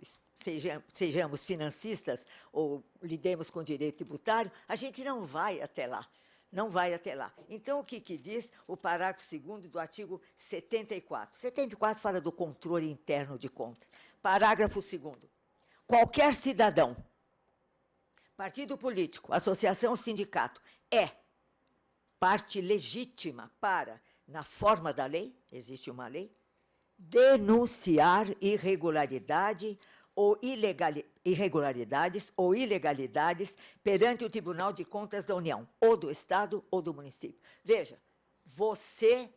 sejamos financistas ou lidemos com direito tributário, a gente não vai até lá. Não vai até lá. Então, o que diz o parágrafo 2º do artigo 74? 74 fala do controle interno de contas. Parágrafo 2º. Qualquer cidadão, partido político, associação ou sindicato, é parte legítima para, na forma da lei, existe uma lei, denunciar irregularidades ou ilegalidades perante o Tribunal de Contas da União, ou do Estado ou do município. Veja, você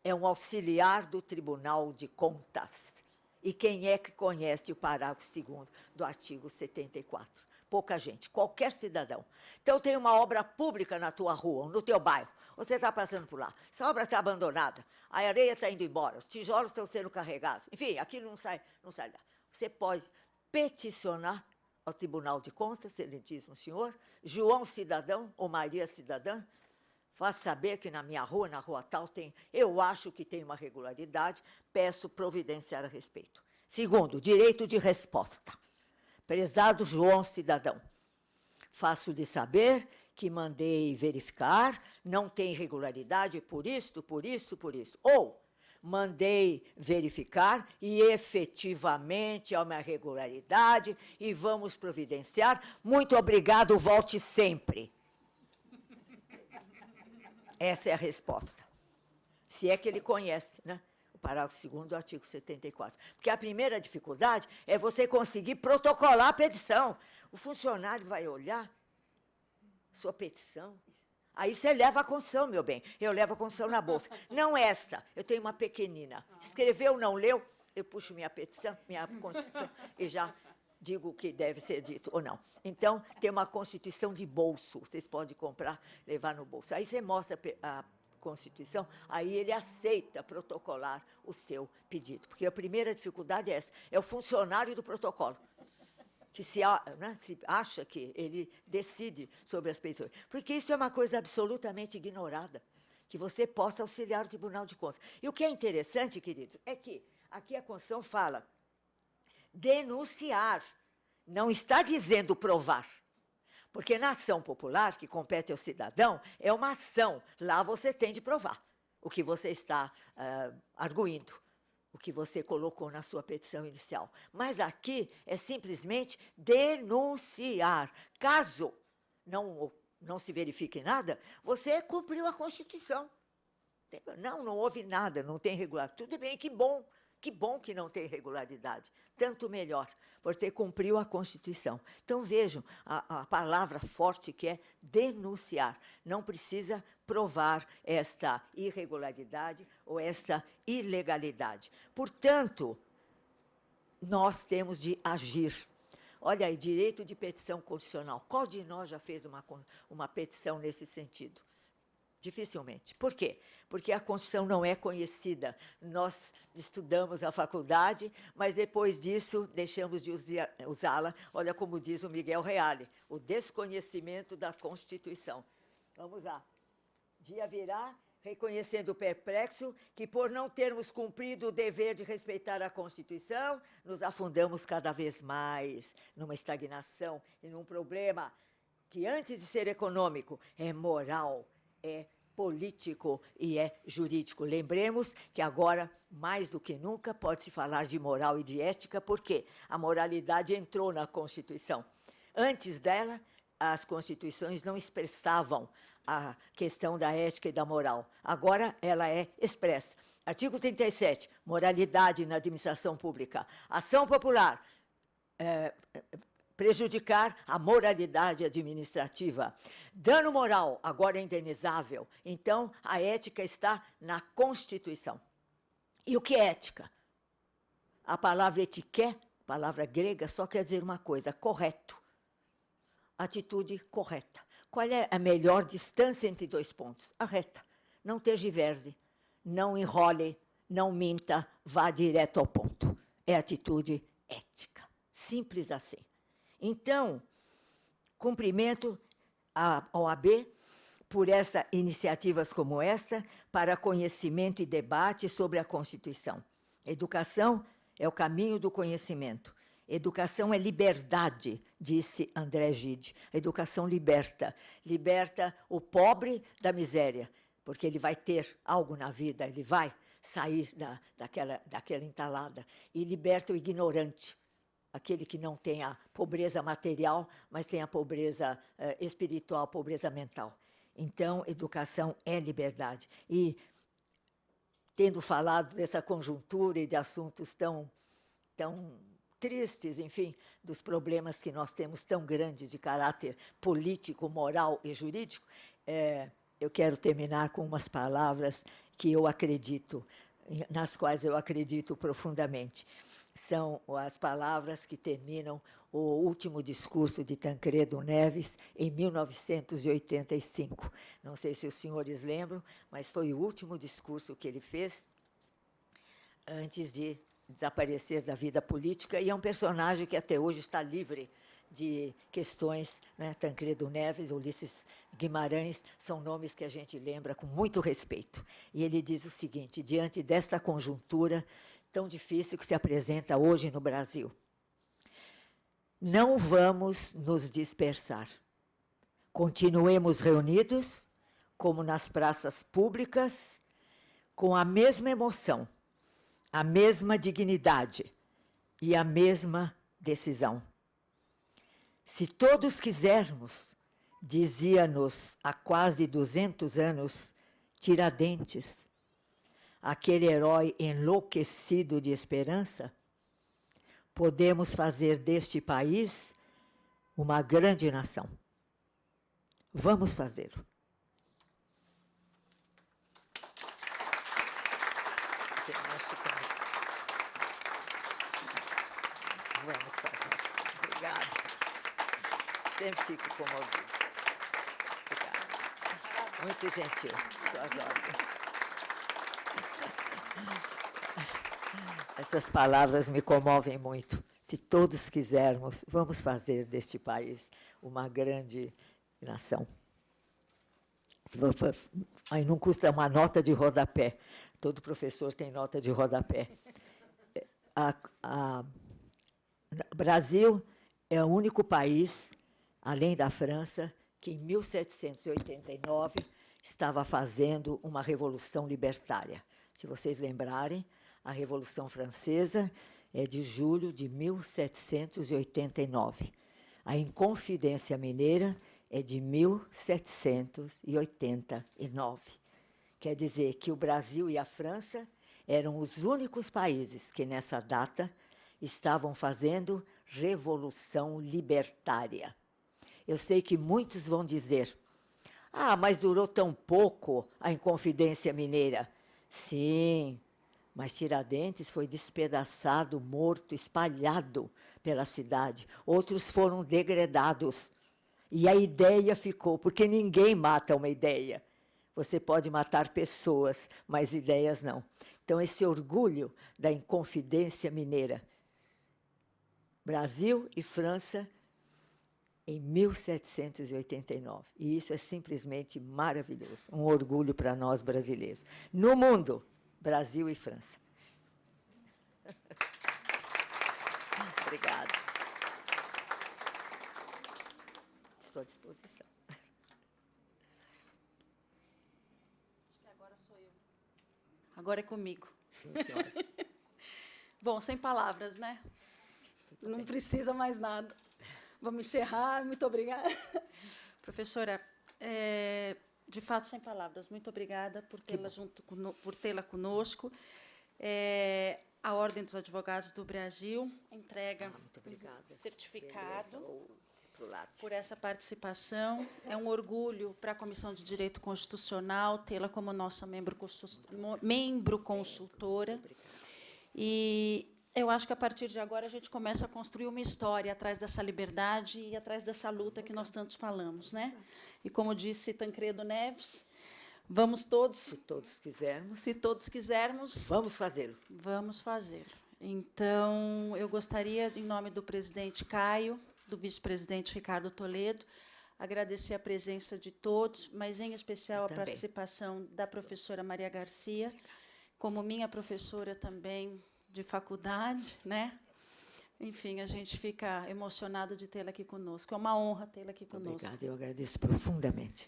é um auxiliar do Tribunal de Contas. E quem é que conhece o parágrafo 2º do artigo 74? Pouca gente, qualquer cidadão. Então, tem uma obra pública na tua rua, no teu bairro, você está passando por lá, essa obra está abandonada, a areia está indo embora, os tijolos estão sendo carregados, enfim, aquilo não sai lá. Você pode peticionar ao Tribunal de Contas, excelentíssimo senhor, João Cidadão ou Maria Cidadã, faço saber que na minha rua, na rua tal, eu acho que tem uma irregularidade, peço providenciar a respeito. Segundo, direito de resposta. Prezado João Cidadão, faço-lhe saber que mandei verificar, não tem irregularidade por isto. Ou mandei verificar e efetivamente há uma irregularidade e vamos providenciar. Muito obrigado, volte sempre. Essa é a resposta. Se é que ele conhece, né? O parágrafo 2º do artigo 74. Porque a primeira dificuldade é você conseguir protocolar a petição. O funcionário vai olhar sua petição. Aí você leva a Constituição, meu bem. Eu levo a Constituição na bolsa. Não esta. Eu tenho uma pequenina. Escreveu, não leu, eu puxo minha petição, minha Constituição, e já digo o que deve ser dito ou não. Então, tem uma Constituição de bolso. Vocês podem comprar, levar no bolso. Aí você mostra a Constituição, aí ele aceita protocolar o seu pedido. Porque a primeira dificuldade é essa, é o funcionário do protocolo, que se acha que ele decide sobre as pessoas. Porque isso é uma coisa absolutamente ignorada, que você possa auxiliar o Tribunal de Contas. E o que é interessante, queridos, é que aqui a Constituição fala denunciar, não está dizendo provar. Porque na ação popular, que compete ao cidadão, é uma ação. Lá você tem de provar o que você está arguindo, o que você colocou na sua petição inicial. Mas aqui é simplesmente denunciar. Caso não se verifique nada, você cumpriu a Constituição. Não houve nada, não tem irregularidade. Tudo bem, que bom que não tem irregularidade. Tanto melhor, você cumpriu a Constituição. Então, vejam a palavra forte que é denunciar. Não precisa provar esta irregularidade ou esta ilegalidade. Portanto, nós temos de agir. Olha aí, direito de petição constitucional. Qual de nós já fez uma petição nesse sentido? Dificilmente. Por quê? Porque a Constituição não é conhecida. Nós estudamos a faculdade, mas depois disso deixamos de usá-la. Olha como diz o Miguel Reale, o desconhecimento da Constituição. Vamos lá. Dia virá, reconhecendo perplexo que, por não termos cumprido o dever de respeitar a Constituição, nos afundamos cada vez mais numa estagnação e num problema que, antes de ser econômico, é moral, é político e é jurídico. Lembremos que agora, mais do que nunca, pode-se falar de moral e de ética, porque a moralidade entrou na Constituição. Antes dela, as Constituições não expressavam a questão da ética e da moral. Agora, ela é expressa. Artigo 37, moralidade na administração pública. Ação popular, prejudicar a moralidade administrativa. Dano moral, agora é indenizável. Então, a ética está na Constituição. E o que é ética? A palavra etiqué, palavra grega, só quer dizer uma coisa, correto. Atitude correta. Qual é a melhor distância entre dois pontos? A reta. Não tergiverse, não enrole, não minta, vá direto ao ponto. É atitude ética. Simples assim. Então, cumprimento a OAB por iniciativas como esta para conhecimento e debate sobre a Constituição. Educação é o caminho do conhecimento. Educação é liberdade, disse André Gide. A educação liberta. Liberta o pobre da miséria, porque ele vai ter algo na vida, ele vai sair daquela entalada. E liberta o ignorante, aquele que não tem a pobreza material, mas tem a pobreza espiritual, a pobreza mental. Então, educação é liberdade. E, tendo falado dessa conjuntura e de assuntos tão tristes, enfim, dos problemas que nós temos tão grandes de caráter político, moral e jurídico, eu quero terminar com umas palavras que eu acredito, nas quais eu acredito profundamente. São as palavras que terminam o último discurso de Tancredo Neves, em 1985. Não sei se os senhores lembram, mas foi o último discurso que ele fez antes de desaparecer da vida política, e é um personagem que até hoje está livre de questões, né? Tancredo Neves, Ulisses Guimarães, são nomes que a gente lembra com muito respeito. E ele diz o seguinte: diante desta conjuntura tão difícil que se apresenta hoje no Brasil, não vamos nos dispersar. Continuemos reunidos, como nas praças públicas, com a mesma emoção, a mesma dignidade e a mesma decisão. Se todos quisermos, dizia-nos há quase 200 anos Tiradentes, aquele herói enlouquecido de esperança, podemos fazer deste país uma grande nação. Vamos fazê-lo. Vamos fazer. Obrigada. Sempre fico comovida. Obrigada. Muito gentil, suas ordens. Essas palavras me comovem muito. Se todos quisermos, vamos fazer deste país uma grande nação. Aí não custa uma nota de rodapé. Todo professor tem nota de rodapé. O Brasil é o único país, além da França, que em 1789 estava fazendo uma revolução libertária. Se vocês lembrarem, a Revolução Francesa é de julho de 1789. A Inconfidência Mineira é de 1789. Quer dizer que o Brasil e a França eram os únicos países que, nessa data, estavam fazendo revolução libertária. Eu sei que muitos vão dizer: ah, mas durou tão pouco a Inconfidência Mineira. Sim, mas Tiradentes foi despedaçado, morto, espalhado pela cidade. Outros foram degredados. E a ideia ficou, porque ninguém mata uma ideia. Você pode matar pessoas, mas ideias não. Então, esse orgulho da Inconfidência Mineira, Brasil e França, em 1789. E isso é simplesmente maravilhoso, um orgulho para nós brasileiros. No mundo, Brasil e França. Obrigada. Estou à disposição. Acho que agora sou eu. Agora é comigo. Sim, senhora. Bom, sem palavras, né? Não precisa mais nada. Vamos encerrar. Muito obrigada. Professora, de fato, sem palavras, muito obrigada por tê-la conosco. A Ordem dos Advogados do Brasil entrega muito obrigada. Certificado por essa participação. É um orgulho para a Comissão de Direito Constitucional tê-la como nossa membro consultora. E eu acho que, a partir de agora, a gente começa a construir uma história atrás dessa liberdade e atrás dessa luta que nós tantos falamos, né? E, como disse Tancredo Neves, vamos todos... Se todos quisermos. Se todos quisermos... Vamos fazê-lo. Vamos fazê-lo. Então, eu gostaria, em nome do presidente Caio, do vice-presidente Ricardo Toledo, agradecer a presença de todos, mas, em especial, Eu a também. participação da professora Maria Garcia, como minha professora também de faculdade, né? Enfim, a gente fica emocionado de tê-la aqui conosco. É uma honra tê-la aqui Muito conosco. obrigada, eu agradeço profundamente.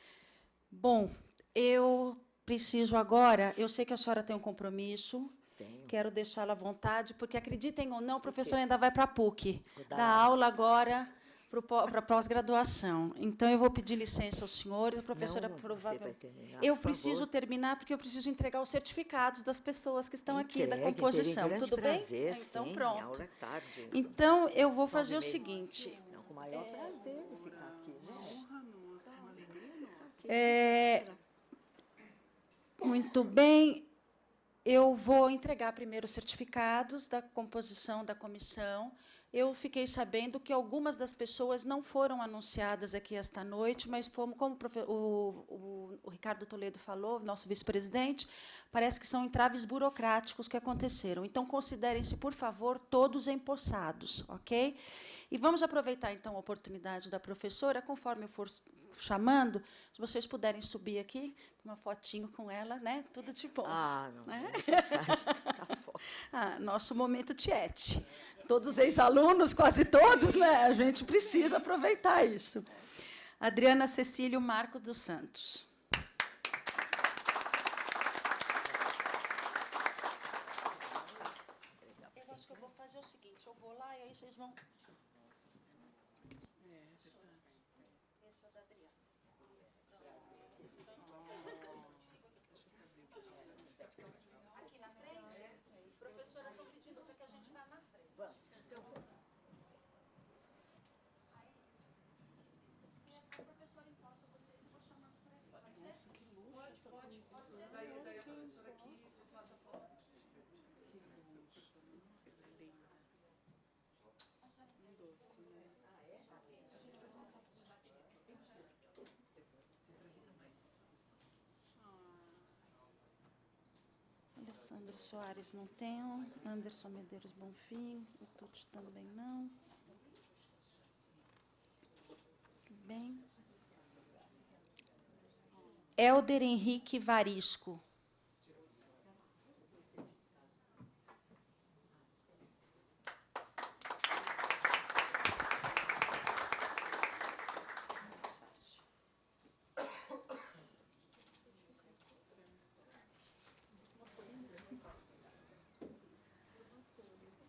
Bom, eu preciso agora, eu sei que a senhora tem um compromisso, Tenho. quero deixá-la à vontade, porque, acreditem ou não, o professor ainda vai para a PUC, Vou dar dar aula. aula agora para a pós-graduação. Então, eu vou pedir licença aos senhores, a professora Não, você provavelmente... vai terminar, Eu por preciso favor. terminar, porque eu preciso entregar os certificados das pessoas que estão aqui, da Entregue, composição. terei grande Tudo bem? prazer, Então, sim, pronto. minha aula é tarde. Então, eu vou São fazer o 9h30. seguinte. Não, com o maior prazer de ficar aqui, né? Muito bem. Eu vou entregar primeiro os certificados da composição da comissão. Eu fiquei sabendo que algumas das pessoas não foram anunciadas aqui esta noite, mas fomos, como o Ricardo Toledo falou, nosso vice-presidente, parece que são entraves burocráticos que aconteceram. Então, considerem-se, por favor, todos empossados, ok? E vamos aproveitar, então, a oportunidade da professora, conforme eu for chamando, se vocês puderem subir aqui, uma fotinho com ela, né? Tudo de bom. Ah, não, Né? é necessário tacar foto. Nosso momento tiete. Todos os ex-alunos, quase todos, né? A gente precisa aproveitar isso. Adriana Cecílio Marcos dos Santos. Eu acho que eu vou fazer o seguinte, eu vou lá e aí vocês vão... Esse é o da Adriana. Aqui na frente? Professora, estou pedindo para que a gente vá na frente. Vamos, então vamos. A professora imposta vocês, eu vou chamando por aqui. Pode ser? Pode ser? Daí a professora aqui faça a foto. Alessandro Soares não tenho, Anderson Medeiros Bonfim, o Tuti também não. Tudo bem. Helder Henrique Varisco.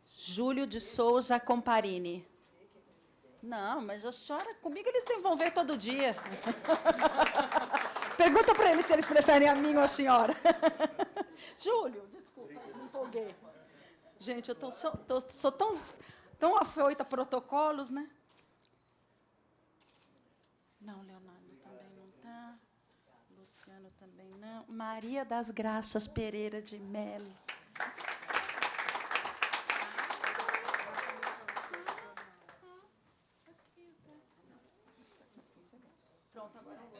Júlio de Souza Comparini. Não, mas a senhora, comigo eles vão ver todo dia. Pergunta para eles se eles preferem a mim ou a senhora. Júlio, desculpa, me empolguei. Gente, eu sou tão afoita a protocolos, né? Não, Leonardo também não está. Luciano também não. Maria das Graças Pereira de Melo. Pronto, agora eu vou.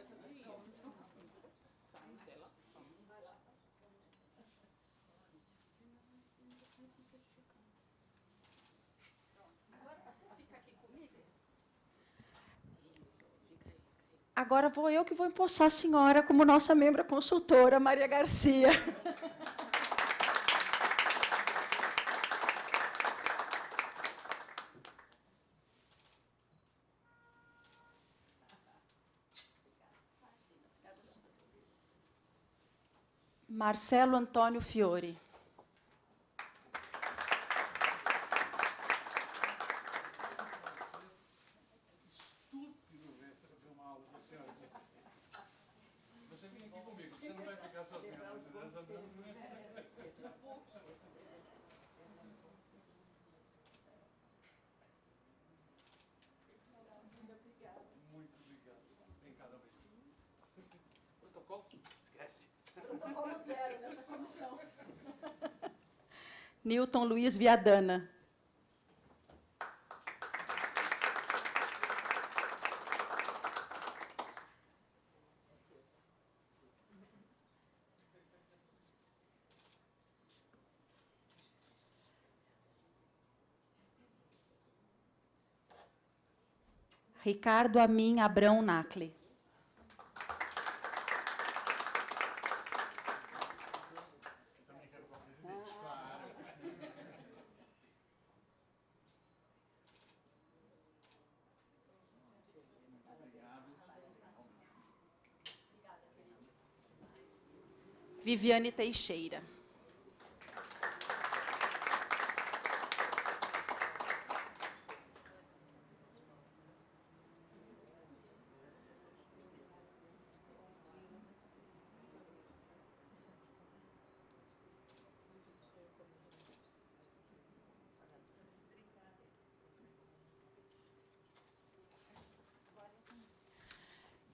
Agora vou eu que vou empossar a senhora como nossa membra consultora, Maria Garcia. Marcelo Antônio Fiore. Estúpido ver você fazer uma aula da senhora. Você vem aqui comigo, você não vai ficar sozinha. Muito obrigado. Em cada vez. Protocolo? Esquece. Protocolo zero nessa comissão. Newton Luiz Viadana. Ricardo Amin Abrão Nacle. Viviane Teixeira.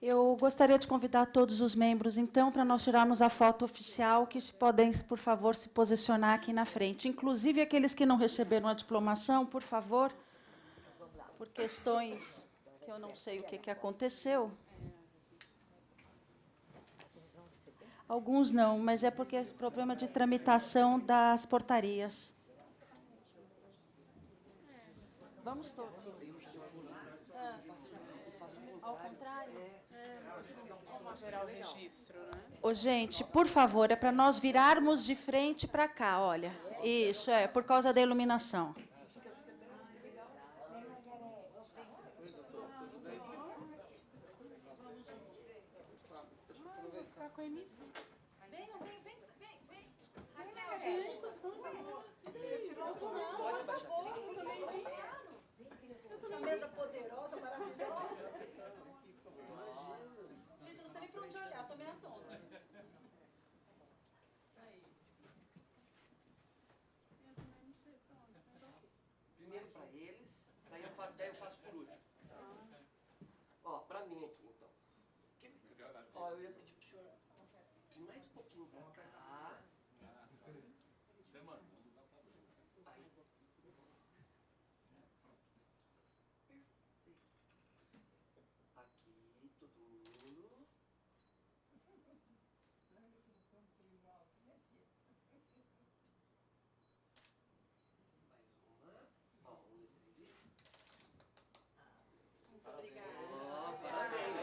Eu gostaria de convidar todos os membros, então, para nós tirarmos a foto oficial, que se podem, por favor, se posicionar aqui na frente. Inclusive, aqueles que não receberam a diplomação, por favor, por questões que eu não sei o que aconteceu. Alguns não, mas é porque é problema de tramitação das portarias. Vamos todos. Ao contrário. Como haverá o registro, né? Ô, gente, por favor, é para nós virarmos de frente para cá, olha. Isso, é, por causa da iluminação. Ficar com a MC. Venham, vem. Essa mesa poderosa, maravilhosa. Gente, não sei nem para onde olhar, estou meio tonta. Primeiro para eles, daí eu faço por último. Ó, para mim aqui, então. Ó, eu ia pedir pro senhor ir mais um pouquinho para cá. Aí. Aqui, todo mundo. Mais uma. Ó, um desses aí. Muito obrigada. Ó, parabéns.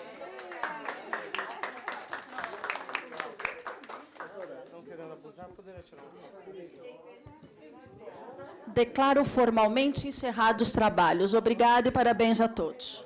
Estão querendo abusar, poderia tirar uma foto. Declaro formalmente encerrados os trabalhos. Obrigada e parabéns a todos.